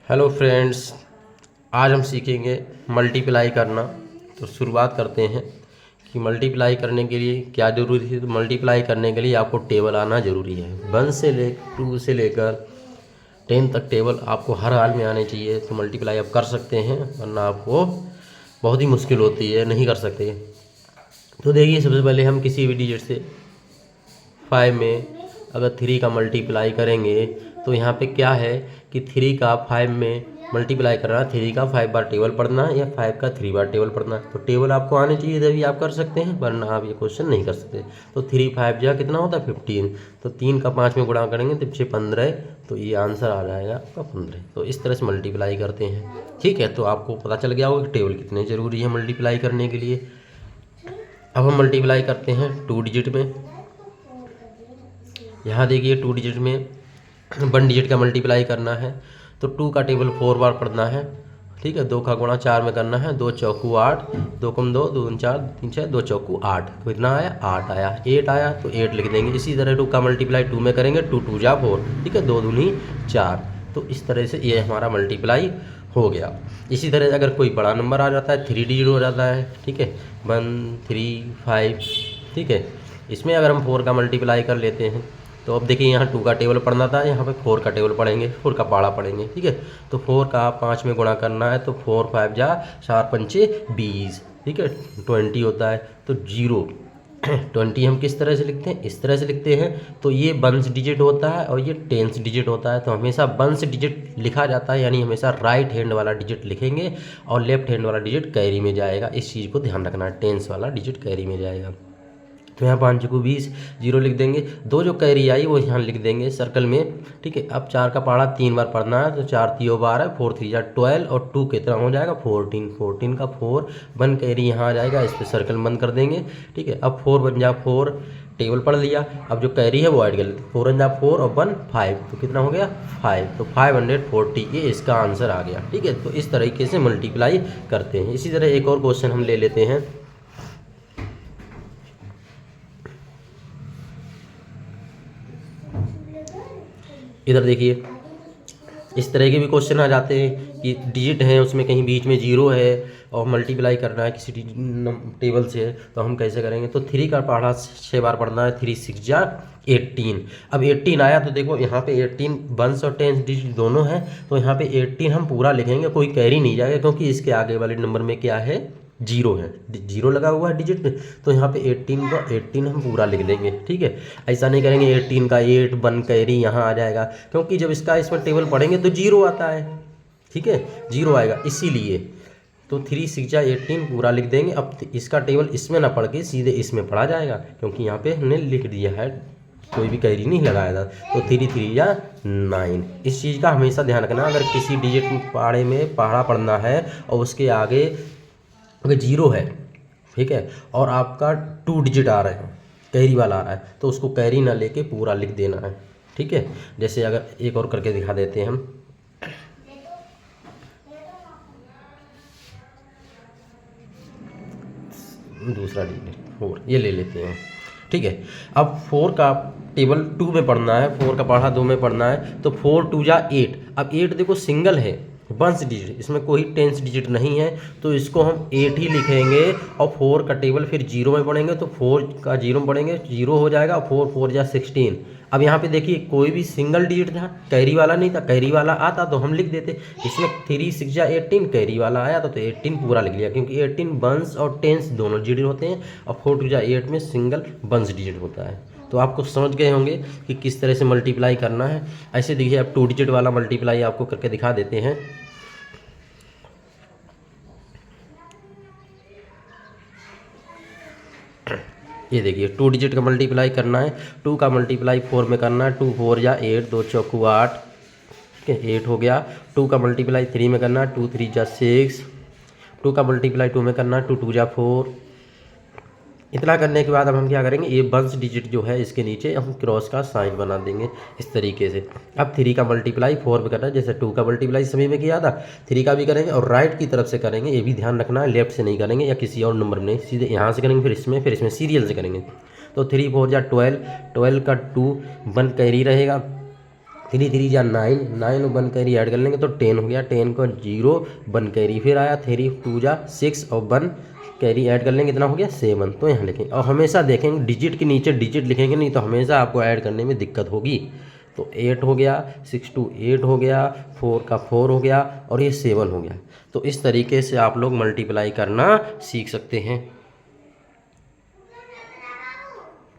Hello friends, आज हम सीखेंगे मल्टीप्लाई करना। तो शुरुआत करते हैं कि मल्टीप्लाई करने के लिए क्या ज़रूरी है। तो मल्टीप्लाई करने के लिए आपको टेबल आना ज़रूरी है। 1 से ले 2 से लेकर 10 तक टेबल आपको हर हाल में आने चाहिए। तो मल्टीप्लाई आप कर सकते हैं, वरना आपको बहुत ही मुश्किल होती है, नहीं कर सकते। तो देखिए, सबसे पहले हम किसी भी डिजिट से 5 में अगर 3 का मल्टीप्लाई करेंगे तो यहाँ पे क्या है कि 3 का 5 में मल्टीप्लाई करना, 3 का 5 बार टेबल पढ़ना है या 5 का 3 बार टेबल पढ़ना है। तो टेबल आपको आने चाहिए, तभी आप कर सकते हैं, वरना आप ये क्वेश्चन नहीं कर सकते। तो 3 5 जा कितना होता है 15। तो 3 का 5 में गुणा करेंगे तो 6 15, तो ये आंसर आ जाएगा आपका 15। तो इस तरह से मल्टीप्लाई करते हैं। ठीक है, तो आपको पता चल गया होगा कि टेबल कितने ज़रूरी है मल्टीप्लाई करने के लिए। अब हम मल्टीप्लाई करते हैं 2 डिजिट में। यहाँ देखिए 2 डिजिट में 1 डिजिट का मल्टीप्लाई करना है तो 2 का टेबल 4 बार पढ़ना है। ठीक है, 2 का गुणा 4 में करना है। 2 चौकू 8, 2 कम 2, 2 4, 3 6, 2 चौकू 8। कितना आया? 8 आया। 8 आया तो 8 लिख देंगे। इसी तरह 2 का मल्टीप्लाई 2 में करेंगे। 2 2 जा 4। ठीक है, 2 दूनी 4। तो इस तरह से ये हमारा मल्टीप्लाई हो गया। इसी तरह अगर कोई बड़ा नंबर आ जाता है, 3 डिजिट हो जाता है। ठीक है, 1 3 5। ठीक है, इसमें अगर हम 4 का मल्टीप्लाई कर लेते हैं तो अब देखिए, यहाँ 2 का टेबल पढ़ना था, यहाँ पे 4 का टेबल पढ़ेंगे, 4 का पाड़ा पढ़ेंगे। ठीक है, तो 4 का 5 में गुणा करना है तो 4 5 जा 4 पंचे 20। ठीक है, 20 होता है तो 0 20 हम किस तरह से लिखते हैं? इस तरह से लिखते हैं। तो ये 1 डिजिट होता है और ये 10 डिजिट होता है। तो हमेशा 1 डिजिट लिखा जाता है, यानी हमेशा राइट हैंड वाला डिजिट लिखेंगे और लेफ्ट हैंड वाला डिजिट कैरी में जाएगा। इस चीज़ को ध्यान रखना है, 10 वाला डिजिट कैरी में जाएगा। तो यहाँ 5 को 20, 0 लिख देंगे। 2 जो कैरी आई वो यहाँ लिख देंगे सर्कल में। ठीक है, अब 4 का पहाड़ा 3 बार पढ़ना है तो 4 3 12, 4 3 जा 12 और 2 कितना हो जाएगा 14। 14 का 4, 1 कैरी यहाँ आ जाएगा, इस पर सर्कल बंद कर देंगे। ठीक है, अब 4 बन जा 4, टेबल पढ़ लिया। अब जो कैरी है वो ऐड कर लेते, 4 बन जा 4 और 1 5, तो कितना हो गया 5। तो 540, ये इसका आंसर आ गया। ठीक है, तो इस तरीके से मल्टीप्लाई करते हैं। इसी तरह एक और क्वेश्चन हम ले लेते हैं। इधर देखिए, इस तरह के भी क्वेश्चन आ जाते हैं कि डिजिट है, उसमें कहीं बीच में 0 है और मल्टीप्लाई करना है किसी टेबल से, तो हम कैसे करेंगे? तो 3 का पहाड़ा 6 बार पढ़ना है। 3 6 जा 18। अब 18 आया तो देखो यहाँ पे 18 1 और 10 डिजिट दोनों हैं, तो यहाँ पे 18 हम पूरा लिखेंगे, कोई कैरी नहीं जाएगा, क्योंकि इसके आगे वाले नंबर में क्या है? 0 है, 0 लगा हुआ है डिजिट में। तो यहाँ पे 18 का 18 हम पूरा लिख देंगे। ठीक है, ऐसा नहीं करेंगे 18 का 8 1 कैरी यहाँ आ जाएगा, क्योंकि जब इसमें टेबल पढ़ेंगे तो 0 आता है। ठीक है, 0 आएगा, इसीलिए तो 3 6 जा 18 पूरा लिख देंगे। अब इसका टेबल इसमें ना पढ़ के सीधे इसमें पढ़ा जाएगा, क्योंकि यहाँ पे हमने लिख दिया है, कोई भी कैरी नहीं लगाया था। तो 3 3 या 9। इस चीज़ का हमेशा ध्यान रखना, अगर किसी डिजिट पहाड़े में पहाड़ा पढ़ना है और उसके आगे अगर 0 है, ठीक है, और आपका 2 डिजिट आ रहे हैं, कैरी वाला आ रहा है, तो उसको कैरी ना लेके पूरा लिख देना है। ठीक है, जैसे अगर एक और करके दिखा देते हैं हम। दूसरा डिजिट 4 ये ले लेते हैं। ठीक है, अब 4 का टेबल 2 में पढ़ना है, 4 का पढ़ा 2 में पढ़ना है, तो 4 2 जा 8। अब 8 देखो सिंगल है, 1 डिजिट, इसमें कोई 10 डिजिट नहीं है, तो इसको हम 8 ही लिखेंगे। और 4 का टेबल फिर 0 में पढ़ेंगे, तो 4 का 0 में पढ़ेंगे, 0 हो जाएगा। 4 4 जा 16। अब यहाँ पे देखिए, कोई भी सिंगल डिजिट था, कैरी वाला नहीं था। कैरी वाला आता तो हम लिख देते, इसमें 3 6 जा 18 कैरी वाला आया तो 18 पूरा लिख लिया, क्योंकि 18 1 और 10 दोनों डिजिट होते हैं, और 4 2 जा 8 में सिंगल 1 डिजिट होता है। तो आपको समझ गए होंगे कि किस तरह से मल्टीप्लाई करना है। ऐसे देखिए, अब 2 डिजिट वाला मल्टीप्लाई आपको करके दिखा देते हैं। ये देखिए, 2 डिजिट का मल्टीप्लाई करना है। 2 का मल्टीप्लाई 4 में करना है। 2 4 जा 8, 2 चौकू 8। ठीक है, 8 हो गया। 2 का मल्टीप्लाई 3 में करना है। 2 3 जा 6। 2 का मल्टीप्लाई 2 में करना है। 2 2 जा 4। इतना करने के बाद अब हम क्या करेंगे? ये 1 डिजिट जो है, इसके नीचे हम क्रॉस का साइन बना देंगे इस तरीके से। अब 3 का मल्टीप्लाई 4 में करना है, जैसे 2 का मल्टीप्लाई सभी में किया था, 3 का भी करेंगे, और राइट की तरफ से करेंगे। ये भी ध्यान रखना है, लेफ्ट से नहीं करेंगे या किसी और नंबर में नहीं, सीधे यहाँ से करेंगे, फिर इसमें सीरियल से करेंगे। तो 3 4 जा 12, 12 का 2 1 कैरी रहेगा, 3 3 जा 9, 9 और 1 कैरी ऐड कर लेंगे तो 10 हो गया, 10 को 0 1 कैरी फिर आया, 3 2 जा 6 और 1 कैरी ऐड कर लेंगे, कितना हो गया 7। तो यहाँ लिखेंगे और हमेशा देखेंगे डिजिट के नीचे डिजिट लिखेंगे, नहीं तो हमेशा आपको ऐड करने में दिक्कत होगी। तो 8 हो गया, 6 2 8 हो गया, 4 का 4 हो गया और ये 7 हो गया। तो इस तरीके से आप लोग मल्टीप्लाई करना सीख सकते हैं।